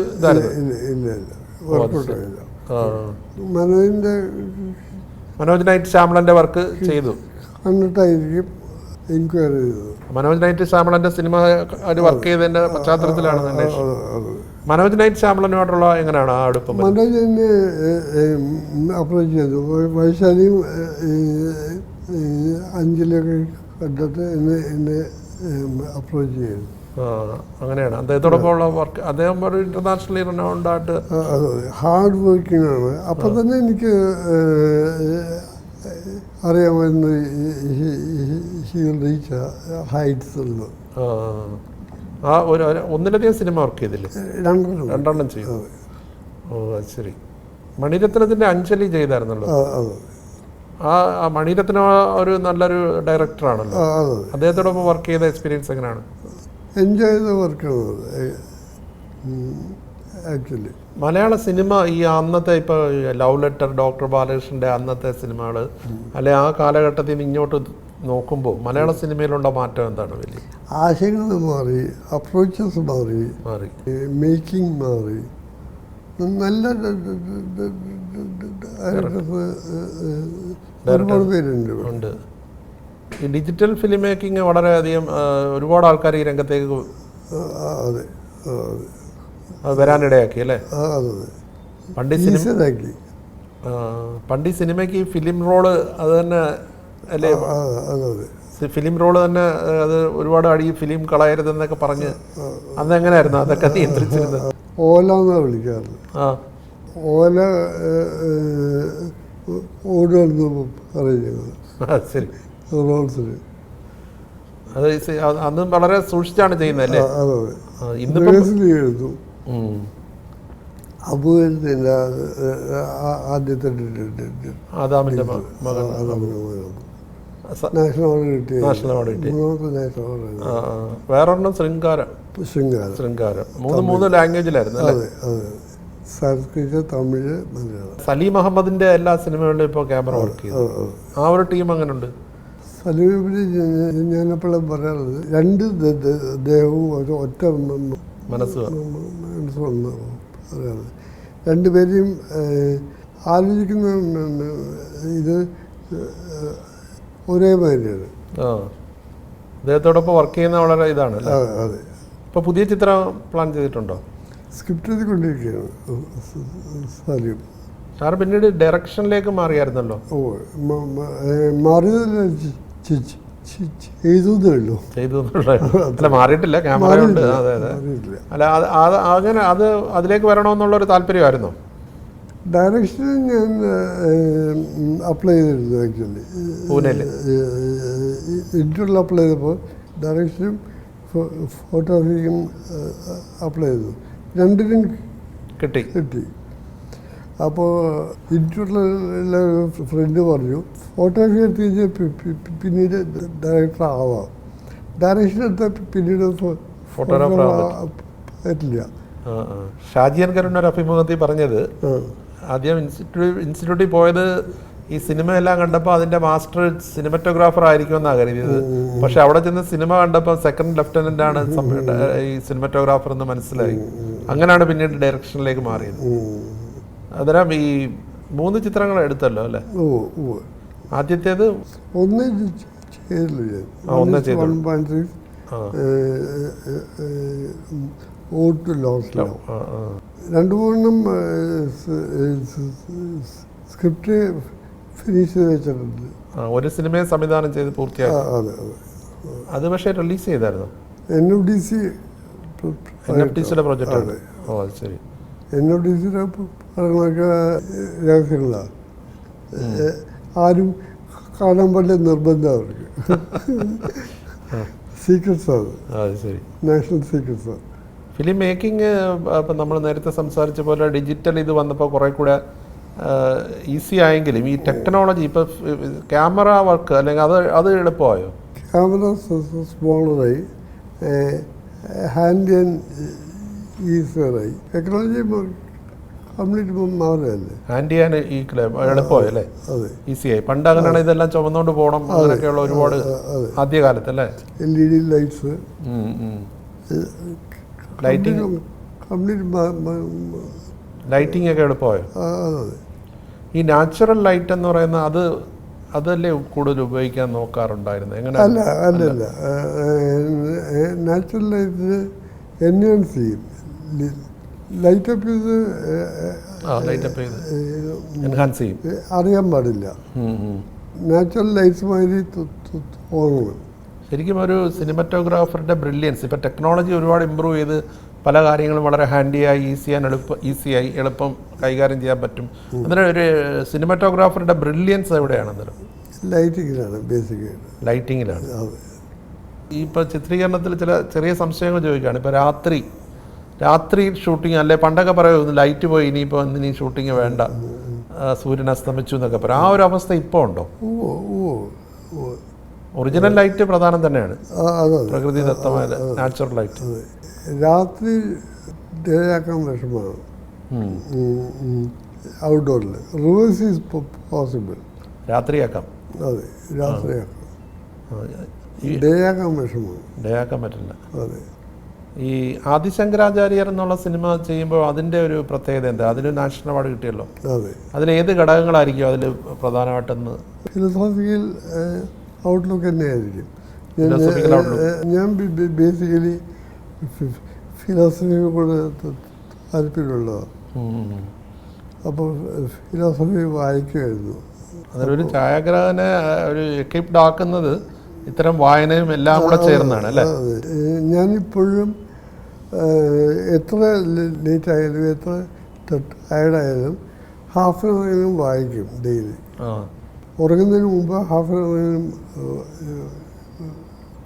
ഇല്ല വർക്കൗട്ടായില്ല. മനോജ് നൈറ്റ് ശ്യാമളന്റെ വർക്ക് ചെയ്തു കണ്ടിട്ടായിരിക്കും എൻക്വയറി ചെയ്തത്. മനോജ് നൈറ്റ് ശ്യാമളന്റെ സിനിമ വർക്ക് ചെയ്തതിന്റെ പശ്ചാത്തലത്തിലാണ് മനോജ് നൈറ്റ് ശ്യാമളനുമായിട്ടുള്ള എങ്ങനെയാണ് ആ അടുപ്പം? മനോജ് എന്നെ അപ്രോച്ച് ചെയ്തു. വൈശാലിയും അഞ്ജലിയൊക്കെ കണ്ടിട്ട് എന്നെ അപ്രോച്ച് ചെയ്തു. അങ്ങനെയാണ് അദ്ദേഹത്തോടൊപ്പം ഉള്ള വർക്ക്. അദ്ദേഹം ഒരു ഇന്റർനാഷണലി റിനൗണ്ട് ആയിട്ട് ഹാർഡ് വർക്കിംഗ് ആണ്. അപ്പം തന്നെ എനിക്ക് അറിയാമായിരുന്നു റീച്ച് ഹൈറ്റ്സ് ഉള്ളത്. ആ ഒന്നിലധികം സിനിമ വർക്ക് ചെയ്തില്ലേ? രണ്ടെണ്ണം ചെയ്തു. ഓ ശരി. മണിരത്നത്തിന്റെ അഞ്ജലി ചെയ്തായിരുന്നല്ലോ. ആ മണിരത്നം ഒരു നല്ലൊരു ഡയറക്ടറാണല്ലോ. അദ്ദേഹത്തോടൊപ്പം വർക്ക് ചെയ്ത എക്സ്പീരിയൻസ് എങ്ങനെയാണ്? എൻജോയ് ചെയ്ത വർക്കാണ് ആക്ച്വലി. മലയാള സിനിമ ഈ അന്നത്തെ ഇപ്പോൾ ലവ് ലെറ്റർ, ഡോക്ടർ ബാലകൃഷ്ണൻ്റെ അന്നത്തെ സിനിമകൾ അല്ലെ ആ കാലഘട്ടത്തിൽ നിന്ന് ഇങ്ങോട്ട് നോക്കുമ്പോൾ മലയാള സിനിമയിലുള്ള മാറ്റം എന്താണ്? വലിയ ആശയങ്ങൾ മാറി, അപ്രോച്ചസ് മാറി, മേക്കിംഗ് മാറി, നല്ല ഒരുപാട് പേരുണ്ട് ഉണ്ട്. ഈ ഡിജിറ്റൽ ഫിലിം മേക്കിംഗ് വളരെയധികം ഒരുപാട് ആൾക്കാർ ഈ രംഗത്തേക്ക് അതെ വരാനിടയാക്കി അല്ലേ? അതെ. പണ്ട് ഈ സിനിമയ്ക്ക് ഫിലിം റോള് അത് തന്നെ അല്ലേ? ഫിലിം റോള് തന്നെ അത് ഒരുപാട് ഫിലിം കളയരുതെന്നൊക്കെ പറഞ്ഞ് അന്ന് എങ്ങനെയായിരുന്നു അതൊക്കെ നിയന്ത്രിച്ചിരുന്നത്? ഓല എന്നാണ് വിളിക്കാറ്. ഓല ഓടുന്നു പറയുന്നത്. ശരി. റോൾസിന് അത് അന്ന് വളരെ സൂക്ഷിച്ചാണ് ചെയ്യുന്നത് അല്ലേ? എഴുതും. അബു എഴുതില്ല ആദ്യത്തെ ആദാമിന്റെ മകൻ നാഷണൽ അവാർഡ് കിട്ടി. നാഷണൽ അവാർഡ് കിട്ടി. National award. വേറൊരെണ്ണം ശൃംഗാരം. മൂന്ന് ലാംഗ്വേജിലായിരുന്നു അല്ലേ? അതെ. സംസ്കൃത, തമിഴ്, മലയാളം. സലീം അഹമ്മദിന്റെ എല്ലാ സിനിമകളിലും ഇപ്പോൾ ക്യാമറ വർക്ക് ചെയ്തു. ആ ഒരു ടീം അങ്ങനെ ഉണ്ട്. സലീമിന് ഞാനെപ്പോഴും പറയാറുള്ളത് രണ്ട് ദേഹവും ഒരു ഒറ്റ മനസ്സ് വന്ന് പറയാറുള്ളത്. രണ്ടുപേരെയും ആലോചിക്കുന്ന ഇത് ഒരേ മാതിരിയാണ്. അദ്ദേഹത്തോടൊപ്പം വർക്ക് ചെയ്യുന്ന വളരെ ഇതാണ്. അതെ. ഇപ്പോൾ പുതിയ ചിത്രം പ്ലാൻ ചെയ്തിട്ടുണ്ടോ? സ്ക്രിപ്റ്റ് എഴുതിക്കൊണ്ടിരിക്കുകയാണ് സലീം സാർ. പിന്നീട് ഡയറക്ഷനിലേക്ക് മാറിയായിരുന്നല്ലോ. മാറിയതല്ല, ചെയ്തു. അല്ല, മാറിയിട്ടില്ല, ക്യാമറ ഉണ്ട്. അതെ. അല്ല, അങ്ങനെ അതിലേക്ക് വരണമെന്നുള്ളൊരു താല്പര്യമായിരുന്നോ? ഡയറക്ഷന് ഞാൻ അപ്ലൈ ചെയ്തിരുന്നു. ആക്ച്വലി പൂനെയിൽ ഇന്റർവ്യൂവിൽ അപ്ലൈ ചെയ്തപ്പോൾ ഡയറക്ഷനും ഫോട്ടോഗ്രാഫിക്കും അപ്ലൈ ചെയ്തു. രണ്ടിനും കിട്ടി. അപ്പോൾ ഇന്റർവ്യൂവിലുള്ള ഫ്രണ്ട് പറഞ്ഞു, ഫോട്ടോഗ്രാഫി എടുത്ത് കഴിഞ്ഞാൽ പിന്നീട് ഡയറക്ടർ ആവാം, ഡയറക്ഷൻ എടുത്താൽ പിന്നീട് ഫോട്ടോഗ്രാഫർ പറ്റില്ല. ഷാജിയൻ കരുൺ ഒരു അഭിമുഖത്തിൽ പറഞ്ഞത്, ആദ്യം ഇൻസ്റ്റിറ്റ്യൂട്ടിൽ പോയത് ഈ സിനിമയെല്ലാം കണ്ടപ്പോൾ അതിന്റെ മാസ്റ്റർ സിനിമറ്റോഗ്രാഫർ ആയിരിക്കുമെന്നാണ് കരുതിയത്. പക്ഷെ അവിടെ ചെന്ന് സിനിമ കണ്ടപ്പോൾ സെക്കൻഡ് ലെഫ്റ്റനന്റ് ആണ് ഈ സിനിമറ്റോഗ്രാഫർ എന്ന് മനസ്സിലായി. അങ്ങനെയാണ് പിന്നീട് ഡയറക്ഷനിലേക്ക് മാറിയത്. അന്നേരം ഈ 3 ചിത്രങ്ങൾ എടുത്തല്ലോ അല്ലേ? ആദ്യത്തേത് ഒന്നേ രണ്ടു മൂന്നും സ്ക്രിപ്റ്റ് ഫിനിഷ് ചെയ്ത് വെച്ചിട്ടുണ്ട്. ഒരു സിനിമയെ സംവിധാനം ചെയ്ത് പൂർത്തിയാക്കി. അത് പക്ഷേ റിലീസ് ചെയ്തായിരുന്നു. NFDCയുടെ പ്രോജക്റ്റാണ്. ഓ, അത് ശരി. NFDCയുടെ പടങ്ങളൊക്കെ രഹസ്യങ്ങളാണ്, ആരും കാണാൻ പറ്റില്ല, നിർബന്ധം അവർക്ക്. സീക്രട്സാണ്, നാഷണൽ സീക്രട്സാണ്. ഫിലിം മേക്കിംഗ് ഇപ്പം നമ്മൾ നേരത്തെ സംസാരിച്ച പോലെ ഡിജിറ്റൽ ഇത് വന്നപ്പോൾ കുറേ കൂടെ ഈസി ആയെങ്കിലും ഈ ടെക്നോളജി ഇപ്പോൾ ക്യാമറ വർക്ക് അല്ലെങ്കിൽ അത് എളുപ്പമായോ? ക്യാമറ സ്മോളറായി, ഹാൻഡ് ആൻഡ് ഈസിയറായി. ടെക്നോളജി കംപ്ലീറ്റ് മാറുകയല്ലേ. ഹാൻഡ് ചെയ്യാൻ എളുപ്പമായി അല്ലേ? ഈസിയായി. പണ്ട് അങ്ങനെയാണ് ഇതെല്ലാം ചുമന്നുകൊണ്ട് പോകണം, അങ്ങനെയൊക്കെയുള്ള ഒരുപാട് ആദ്യകാലത്ത് അല്ലേ? LED ലൈറ്റ്സ്, ലൈറ്റിംഗ് ഒക്കെ എളുപ്പമായോ? ഈ നാച്ചുറൽ ലൈറ്റ് എന്ന് പറയുന്ന അതല്ലേ കൂടുതൽ ഉപയോഗിക്കാൻ നോക്കാറുണ്ടായിരുന്നു? എങ്ങനെ? അല്ല, നാച്ചുറൽ ലൈറ്റിന് എൻഹാൻസ് ചെയ്യും. ലൈറ്റപ്പ് ചെയ്ത് എൻഹാൻസ് ചെയ്യും. അറിയാൻ പാടില്ല. നാച്ചുറൽ ലൈറ്റ്സ് മാതിരി തോന്നണം. ശരിക്കും ഒരു സിനിമറ്റോഗ്രാഫറുടെ ബ്രില്യൻസ്, ഇപ്പം ടെക്നോളജി ഒരുപാട് ഇമ്പ്രൂവ് ചെയ്ത് പല കാര്യങ്ങളും വളരെ ഹാൻഡിയായി ഈസിയായി എളുപ്പം കൈകാര്യം ചെയ്യാൻ പറ്റും. അന്നേരം ഒരു സിനിമറ്റോഗ്രാഫറുടെ ബ്രില്യൻസ് എവിടെയാണ്? അന്നേരം ലൈറ്റിങ്ങിലാണ്. ഇപ്പോൾ ചിത്രീകരണത്തിൽ ചെറിയ സംശയങ്ങൾ ചോദിക്കുകയാണ്. ഇപ്പോൾ രാത്രി ഷൂട്ടിങ് അല്ലെ, പണ്ടൊക്കെ പറയുമായിരുന്നു ലൈറ്റ് പോയി ഇനിയിപ്പോൾ ഇനി ഷൂട്ടിങ് വേണ്ട, സൂര്യൻ അസ്തമിച്ചു എന്നൊക്കെ പറയും. ആ ഒരു അവസ്ഥ ഇപ്പോൾ ഉണ്ടോ? ഒറിജിനൽ ലൈറ്റ് പ്രധാനം തന്നെയാണ്, അതെ പ്രകൃതിദത്തമായ നാച്ചുറൽ ലൈറ്റ്. അതെ. രാത്രി ഡേയാക്കാൻ വിഷമമാണ് ഔട്ട്ഡോറിൽ. Reverse is possible. രാത്രിയാക്കാം. അതെ, രാത്രിയാക്കാം. ഈ ഡേയാക്കാൻ വിഷമമാണ്. ഡേയാക്കാൻ പറ്റില്ല. അതെ. ഈ ആദിശങ്കരാചാര്യർ എന്നുള്ള സിനിമ ചെയ്യുമ്പോൾ അതിൻ്റെ ഒരു പ്രത്യേകത എന്താ? അതിന് നാഷണൽ അവാർഡ് കിട്ടിയല്ലോ. അതെ. അതിലേത് ഘടകങ്ങളായിരിക്കും അതിൽ പ്രധാനമായിട്ടെന്ന്? ഫിലോസോഫിക്കൽ ഔട്ട്ലുക്ക് തന്നെയായിരിക്കും. Philosophical outlook. ഞാൻ ബേസിക്കലി ഫിലോസഫിയെ കൂടെ താല്പര്യമുള്ളതാണ്. അപ്പോൾ ഫിലോസഫി വായിക്കുമായിരുന്നു. അതൊരു ഛായാഗ്രാഹകനെ ഒരു എക്വിപ്ഡ് ആക്കുന്നത് ഇത്തരം വായനയും എല്ലാം കൂടെ ചേർന്നാണ് അല്ലേ? ഞാനിപ്പോഴും എത്ര ലേറ്റ് ആയാലും എത്ര ടയർഡായാലും ഹാഫ് ആൻ അവറിലും വായിക്കും ഡെയിലി. ഉറങ്ങുന്നതിന് മുമ്പ് ഹാഫ് ആൻ അവറിലും.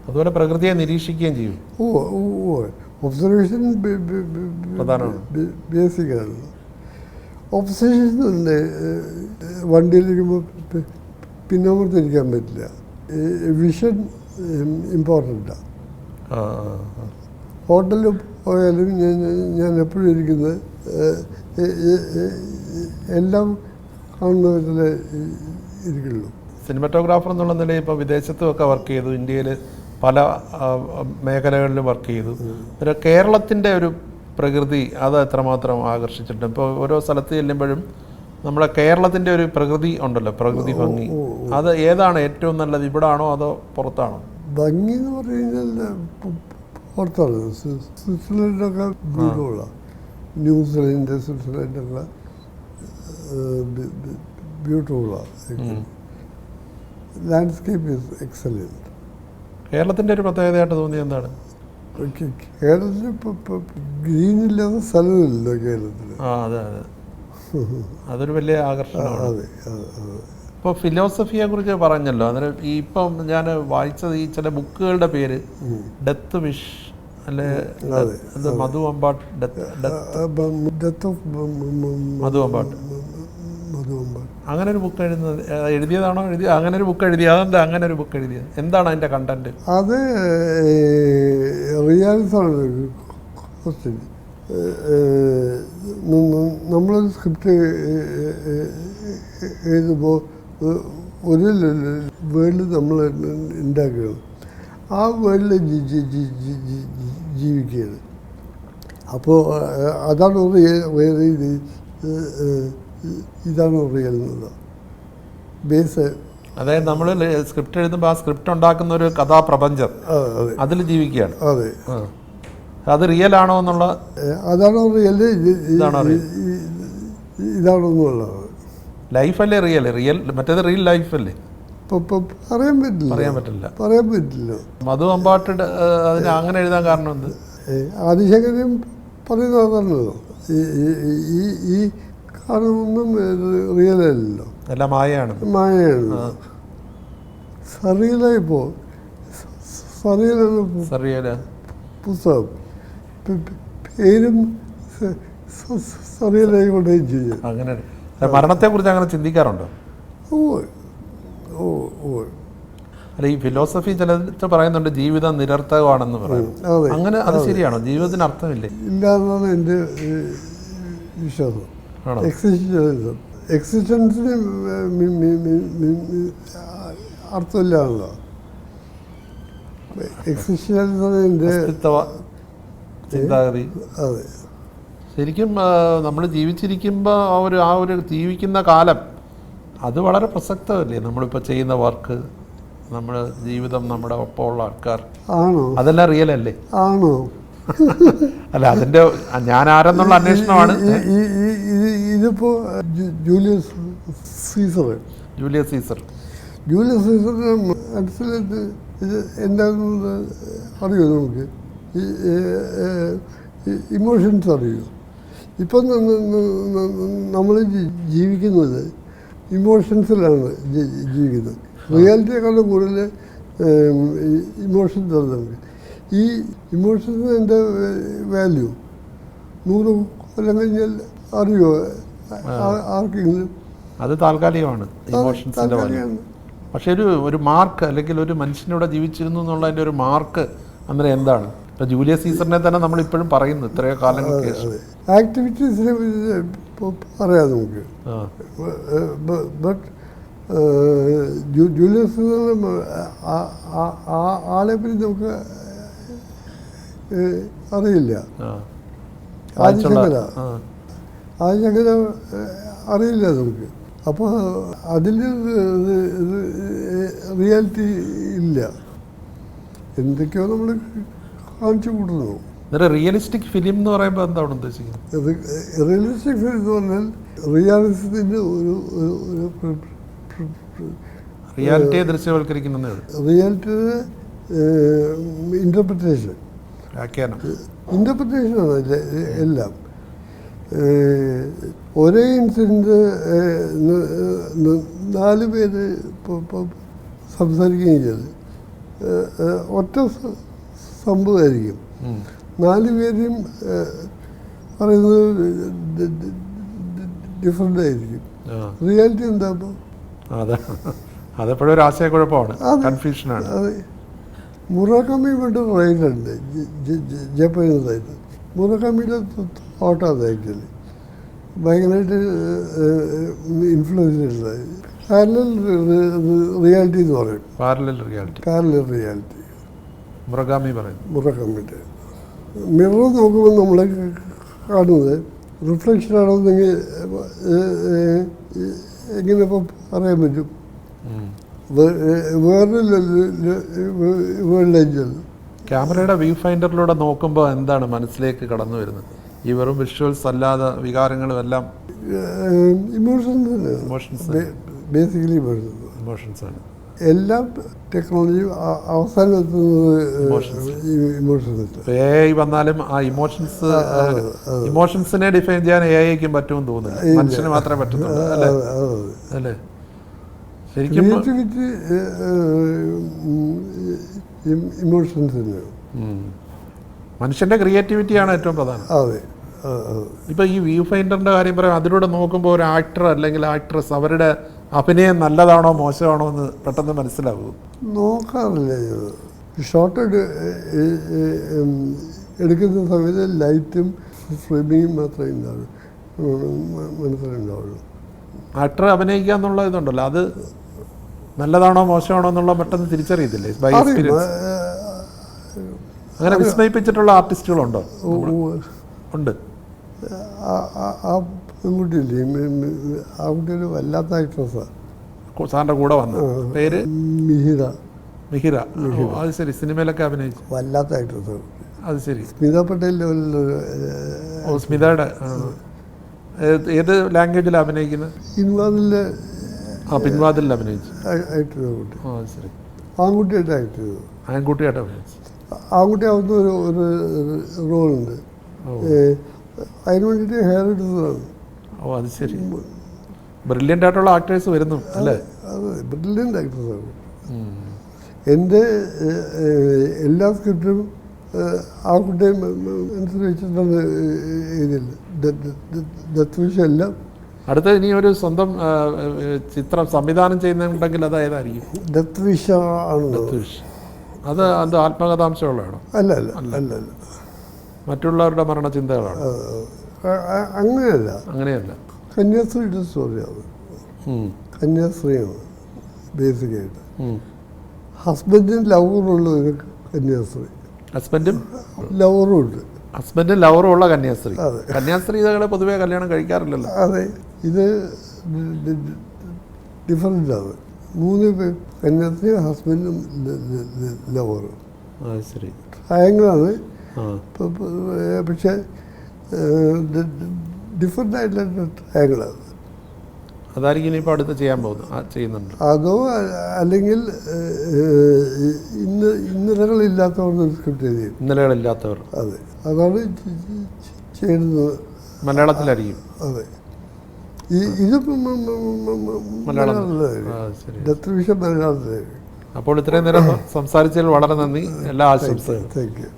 അതുപോലെ പ്രകൃതിയെ നിരീക്ഷിക്കുകയും ചെയ്യും. ഒബ്സർവേഷൻ ബേസിക്കാണ്. ഒബ്സർവേഷൻ ഉണ്ട്. വണ്ടിയിലിരിക്കുമ്പോൾ പിന്നോർത്തിരിക്കാൻ പറ്റില്ല. വിഷൻ ഇമ്പോർട്ടൻ്റാണ്. ഹോട്ടലിൽ പോയാലും ഞാൻ എപ്പോഴും ഇരിക്കുന്നത് എല്ലാം കാണുന്ന വിധത്തിലേ ഇരിക്കുള്ളൂ. സിനിമാറ്റോഗ്രാഫർ എന്നുള്ള നിലയിൽ ഇപ്പോൾ വിദേശത്തുമൊക്കെ വർക്ക് ചെയ്തു, ഇന്ത്യയിൽ പല മേഖലകളിലും വർക്ക് ചെയ്തു. ഒരു കേരളത്തിൻ്റെ ഒരു പ്രകൃതി അത് എത്രമാത്രം ആകർഷിച്ചിട്ടുണ്ട്? ഇപ്പോൾ ഓരോ സ്ഥലത്ത് ചെല്ലുമ്പോഴും നമ്മുടെ കേരളത്തിൻ്റെ ഒരു പ്രകൃതി ഉണ്ടല്ലോ, പ്രകൃതി ഭംഗി, അത് ഏതാണ് ഏറ്റവും നല്ലത്? ഇവിടാണോ അതോ പുറത്താണോ? ഭംഗി എന്ന് പറഞ്ഞു കഴിഞ്ഞാൽ പുറത്താണ്. സ്വിറ്റ്സർലൻഡൊക്കെ ബ്യൂട്ടിഫുള്ളാണ്. ന്യൂസിലൻഡ്, സ്വിറ്റ്സർലൻഡൊക്കെ ബ്യൂട്ടിഫുള്ളാണ്. Landscape is excellent. കേരളത്തിൻ്റെ ഒരു പ്രത്യേകതയായിട്ട് തോന്നിയത് എന്താണ്? കേരളത്തിൽ ഇപ്പോൾ ഗ്രീനില്ലാത്ത സ്ഥലമില്ലല്ലോ കേരളത്തിൽ. അതെ അതെ, അതൊരു വലിയ ആകർഷണമാണ്. അതെ അതെ. ഇപ്പോൾ ഫിലോസഫിയെ കുറിച്ച് പറഞ്ഞല്ലോ, അന്നേരം ഈ ഇപ്പം ഞാൻ വായിച്ചത് ഈ ചില ബുക്കുകളുടെ പേര് ഡെത്ത് വിഷ് അല്ലെ മധു അമ്പാട്ട്, മധു അമ്പാട്ട് അങ്ങനെ ഒരു ബുക്ക് എഴുതിയതാണോ? അങ്ങനെ ഒരു ബുക്ക് എഴുതിയത് അതെന്താ അങ്ങനെ ഒരു ബുക്ക് എഴുതിയത്? എന്താണ് അതിൻ്റെ കണ്ടന്റ്? അത് റിയാലിറ്റിയാണ് ക്വസ്റ്റ്യൻ. നമ്മളൊരു സ്ക്രിപ്റ്റ് എഴുതുമ്പോൾ ഒരു വേൾഡ് നമ്മൾ ഉണ്ടാക്കുകയാണ്. ആ വേൾഡിൽ ജീവിക്കുകയാണ്. അപ്പോൾ അതാണ് ഇതാണ് റിയൽ എന്നത് ബേസ്. അതായത് നമ്മൾ സ്ക്രിപ്റ്റ് എഴുതുമ്പോൾ ആ സ്ക്രിപ്റ്റ് ഉണ്ടാക്കുന്ന ഒരു കഥാപ്രപഞ്ചം അതിൽ ജീവിക്കുകയാണ്. അതെ. അത് റിയൽ ആണോ എന്നുള്ള, അതാണോ റിയൽ, ഇതാണോ എന്നുള്ളത്. ലൈഫല്ലേ റിയൽ? റിയൽ മറ്റേത് റിയൽ ലൈഫല്ലേ? പറയാൻ പറ്റില്ല. മധു അമ്പാട്ട് അതിന് അങ്ങനെ എഴുതാൻ കാരണം എന്ത്? ആദിശങ്കരൻ പറയുന്നത് അതാണല്ലോ, ഈ കാണുന്നൊന്നും റിയൽ അല്ലല്ലോ, എല്ലാം മായയാണ്. സറിയലായിപ്പോ സറിയലാണ് പുസ്തകം, പേരും സറിയലായി കൊണ്ടുപോയി ചെയ്യും. അങ്ങനെ മരണത്തെ കുറിച്ച് അങ്ങനെ ചിന്തിക്കാറുണ്ടോ? അല്ല, ഈ ഫിലോസഫി ചിലത് പറയുന്നുണ്ട് ജീവിതം നിരർത്ഥകമാണെന്ന് പറയും. അങ്ങനെ അത് ശരിയാണോ? ജീവിതത്തിന് അർത്ഥമില്ലേ? ഇല്ല എന്നാണ് എൻ്റെ വിശ്വാസം. എക്സിസ്റ്റൻസിന് അർത്ഥമില്ലാണല്ലോ. ചിന്താഗതി. അതെ. ശരിക്കും നമ്മൾ ജീവിച്ചിരിക്കുമ്പോൾ ആ ഒരു ജീവിക്കുന്ന കാലം അത് വളരെ പ്രസക്തമല്ലേ? നമ്മളിപ്പോൾ ചെയ്യുന്ന വർക്ക്, നമ്മുടെ ജീവിതം, നമ്മുടെ ഒപ്പമുള്ള ആൾക്കാർ, ആണോ? അതെല്ലാം റിയൽ അല്ലേ? ആണോ? അല്ല, അതിൻ്റെ ഞാൻ ആരെന്നുള്ള അന്വേഷണമാണ്. ഇതിപ്പോ ജൂലിയസ് സീസർ മനസ്സിലായിട്ട് എന്താണെന്ന് അറിയോ? നമുക്ക് ഇമോഷൻസ് അറിയോ? ഇപ്പം നമ്മൾ ജീവിക്കുന്നത് ഇമോഷൻസിലാണ് ജീവിക്കുന്നത്. റിയാലിറ്റിയെക്കാളും കൂടുതൽ ഇമോഷൻസ് ആണ് നമുക്ക്. ഈ ഇമോഷൻസിൻ്റെ വാല്യൂ 100 കൊല്ലം കഴിഞ്ഞാൽ അറിയോ ആർക്കെങ്കിലും? അത് താൽക്കാലികമാണ്. ഇമോഷൻസിൻ്റെ വാല്യൂ പക്ഷെ ഒരു മാർക്ക് അല്ലെങ്കിൽ ഒരു മനുഷ്യനിവിടെ ജീവിച്ചിരുന്നു എന്നുള്ളതിൻ്റെ ഒരു മാർക്ക് അന്നേരം എന്താണ്? ഇപ്പം ജൂലിയസ് സീസറിനെ തന്നെ നമ്മൾ ഇപ്പോഴും പറയുന്നു ഇത്രയോ കാലങ്ങൾക്ക് ശേഷം. ആക്ടിവിറ്റീസിനെ പറയാം നമുക്ക്. ബട്ട് ജൂലിയസ് സീസറിന് ആളെ പറ്റി നമുക്ക് അറിയില്ല. ആദിശങ്കര അറിയില്ല നമുക്ക്. അപ്പോൾ അതിൽ റിയാലിറ്റി ഇല്ല. എന്തൊക്കെയോ നമ്മൾ കാണിച്ചു കൂട്ടുന്നു. റിയലിസ്റ്റിക് ഫിലിം എന്ന് പറയുമ്പോൾ എന്താണ് ഉദ്ദേശിക്കുന്നത്? റിയലിസ്റ്റിക് ഫിലിം എന്ന് പറഞ്ഞാൽ റിയാലിസത്തിൻ്റെ റിയാലിറ്റിയെ ദൃശ്യവൽക്കരിക്കുന്ന റിയാലിറ്റിയുടെ ഇൻ്റർപ്രിറ്റേഷൻ ഇൻ്റർപ്രിറ്റേഷനാണ് എല്ലാം. ഒരേ ഇൻസിഡൻറ്റ് 4 പേര് സംസാരിക്കുകയും ചെയ്ത് ഒറ്റ സംഭവമായിരിക്കും. 4 പേരും പറയുന്നത് ഡിഫറെൻ്റ് ആയിരിക്കും. റിയാലിറ്റി എന്താ? അതെപ്പോഴും ഒരു ആശയക്കുഴപ്പമാണ്, കൺഫ്യൂഷനാണ്. അതെ. മുറാക്കാമി വേണ്ട റൈറ്റുണ്ട്, ജപ്പാനീസ് റൈറ്റ്. മുറാക്കാമിയുടെ തോട്ടാണ് ആക്ച്വലി ഭയങ്കരമായിട്ട് ഇൻഫ്ലുവൻസ് ചെയ്തത്. പാരലൽ റിയാലിറ്റി എന്ന് പറയും. പാരലൽ റിയാലിറ്റി മുറഗാമി പറയും. മുറഗാമിയുടെ മിറർ നോക്കുമ്പോൾ നമ്മളെ കാണുന്നത് റിഫ്ലക്ഷനാണോ എന്നെങ്കിൽ എങ്ങനെ ഇപ്പം അറിയാൻ പറ്റും? വേറൊരു വേൾഡ്. ക്യാമറയുടെ വ്യൂ ഫൈൻഡറിലൂടെ നോക്കുമ്പോൾ എന്താണ് മനസ്സിലേക്ക് കടന്നു വരുന്നത്? ഈ വെറും വിഷ്വൽസ് അല്ലാതെ വികാരങ്ങളും എല്ലാം ഇമോഷൻസ് ബേസിക്കലി ഇമോഷൻസ് ആണ്. എല്ലാ ടെക്നോളജിയും അവസാനം എത്തുന്നത് ഇമോഷൻസ്. AI വന്നാലും ആ ഇമോഷൻസിനെ ഡിഫൈൻ ചെയ്യാൻ AIക്കും പറ്റുമെന്ന് തോന്നുന്നു. മനുഷ്യന് മാത്രമേ പറ്റുന്നുള്ളൂ അല്ലേ? ശരിക്കും ക്രിയേറ്റിവിറ്റി ഇമോഷൻസ് തന്നെയാണ്. മനുഷ്യന്റെ ക്രിയേറ്റിവിറ്റിയാണ് ഏറ്റവും പ്രധാനം. അതെ. ഇപ്പം ഈ വ്യൂ ഫൈൻഡറിൻ്റെ കാര്യം പറയാം. അതിലൂടെ നോക്കുമ്പോൾ ഒരു ആക്ടർ അല്ലെങ്കിൽ ആക്ട്രസ് അവരുടെ അഭിനയം നല്ലതാണോ മോശമാണോ എന്ന് പെട്ടെന്ന് മനസ്സിലാവും. നോക്കാറില്ല. ഷോട്ട് എടുക്കുന്ന സമയത്ത് ലൈറ്റും ഫ്രെയിമിങ്ങും മാത്രമേ മനസ്സിലുണ്ടാവുള്ളൂ. ആക്ടർ അഭിനയിക്കുക എന്നുള്ള ഇതുണ്ടല്ലോ, അത് നല്ലതാണോ മോശമാണോ എന്നുള്ള പെട്ടെന്ന് തിരിച്ചറിയത്തില്ലേ ബൈ എക്സ്പീരിയൻസ്? അങ്ങനെ വിസ്മയിപ്പിച്ചിട്ടുള്ള ആർട്ടിസ്റ്റുകളുണ്ടോ? ഉണ്ട്. ആ പെൺകുട്ടിയില്ലേ, ആ കുട്ടിയൊരു വല്ലാത്ത ആക്ട്രസ്സാണ്. സാറിൻ്റെ കൂടെ വന്ന പേര് മിഹിര. അത് ശരി. സിനിമയിലൊക്കെ അഭിനയിച്ചു. വല്ലാത്ത ആക്ട്രസ്സാണ്. അത് ശരി. സ്മിത പട്ടേൽ ലെവലിലൊരു. സ്മിതയുടെ ഏത് ലാംഗ്വേജിലാണ് അഭിനയിക്കുന്നത്? പിൻവാതിൽ അഭിനയിച്ചു. ശരി. ആൺകുട്ടിയായിട്ട് ആക്ട് ചെയ്തു. ആൺകുട്ടിയായിട്ട് അഭിനയിച്ചു. ആൺകുട്ടിയാവുന്ന ഒരു റോളുണ്ട്. അതിന് വേണ്ടിയിട്ട് ഹെയർ എടുത്തതാണ്. അത് ശരി. ബ്രില്യൻ്റ് ആയിട്ടുള്ള ആക്ടേഴ്സ് വരുന്നു അല്ലേ? അതെ, ബ്രില്യൻ്റ് ആക്ടേഴ്സാണ്. എൻ്റെ എല്ലാ സ്ക്രിപ്റ്റും ആ കുട്ടിയെ അനുസരിച്ചിട്ടാണ് എഴുതിയത്. എല്ലാം അടുത്ത ഇനി ഒരു സ്വന്തം ചിത്രം സംവിധാനം ചെയ്യുന്നുണ്ടെങ്കിൽ അത് ഏതായിരിക്കും? ഡെത്ത് വിഷ ആണ്. അത് ആത്മകഥാംശമുള്ളതാണോ? അല്ല. മറ്റുള്ളവരുടെ മരണചിന്തകളാണ്? അങ്ങനെയല്ല. കന്യാസ്ത്രീയുടെ സ്റ്റോറിയാണ്. കന്യാസ്ത്രീയാണ് ബേസിക്കായിട്ട്. ഹസ്ബൻഡിന് ലവറുള്ള ഒരു കന്യാസ്ത്രീ. ഹസ്ബൻഡും ലവറും ഉള്ള കന്യാസ്ത്രീ. കന്യാസ്ത്രീകളെ പൊതുവെ കല്യാണം കഴിക്കാറില്ലല്ലോ. അതെ, ഇത് ഡിഫറൻ്റാണ്. 3 പേർ, കന്യാസ്ത്രീ, ഹസ്ബൻഡും ലവറും. ശരി. പ്രായങ്ങളാണ്. പക്ഷെ ഡിഫറെൻ്റ് ആയിട്ടുള്ള ട്രയാങ്കിളാണ്. അതായിരിക്കും ഇനിയിപ്പോൾ അടുത്ത് ചെയ്യാൻ ചെയ്യുന്നുണ്ട്. അതോ അല്ലെങ്കിൽ ഇന്നലകളില്ലാത്തവർ സ്ക്രിപ്റ്റ് ചെയ്തു. ഇന്നലകളില്ലാത്തവർ. അതെ, അതാണ് ചെയ്യുന്നത്. മലയാളത്തിലായിരിക്കും. അതെ. ഇത് ഡെത്ത് വിഷ മലയാളത്തിലായിരിക്കും. അപ്പോൾ ഇത്രയും നേരം സംസാരിച്ചതിൽ വളരെ നന്ദി. എല്ലാ ആശംസകളും. Thank you.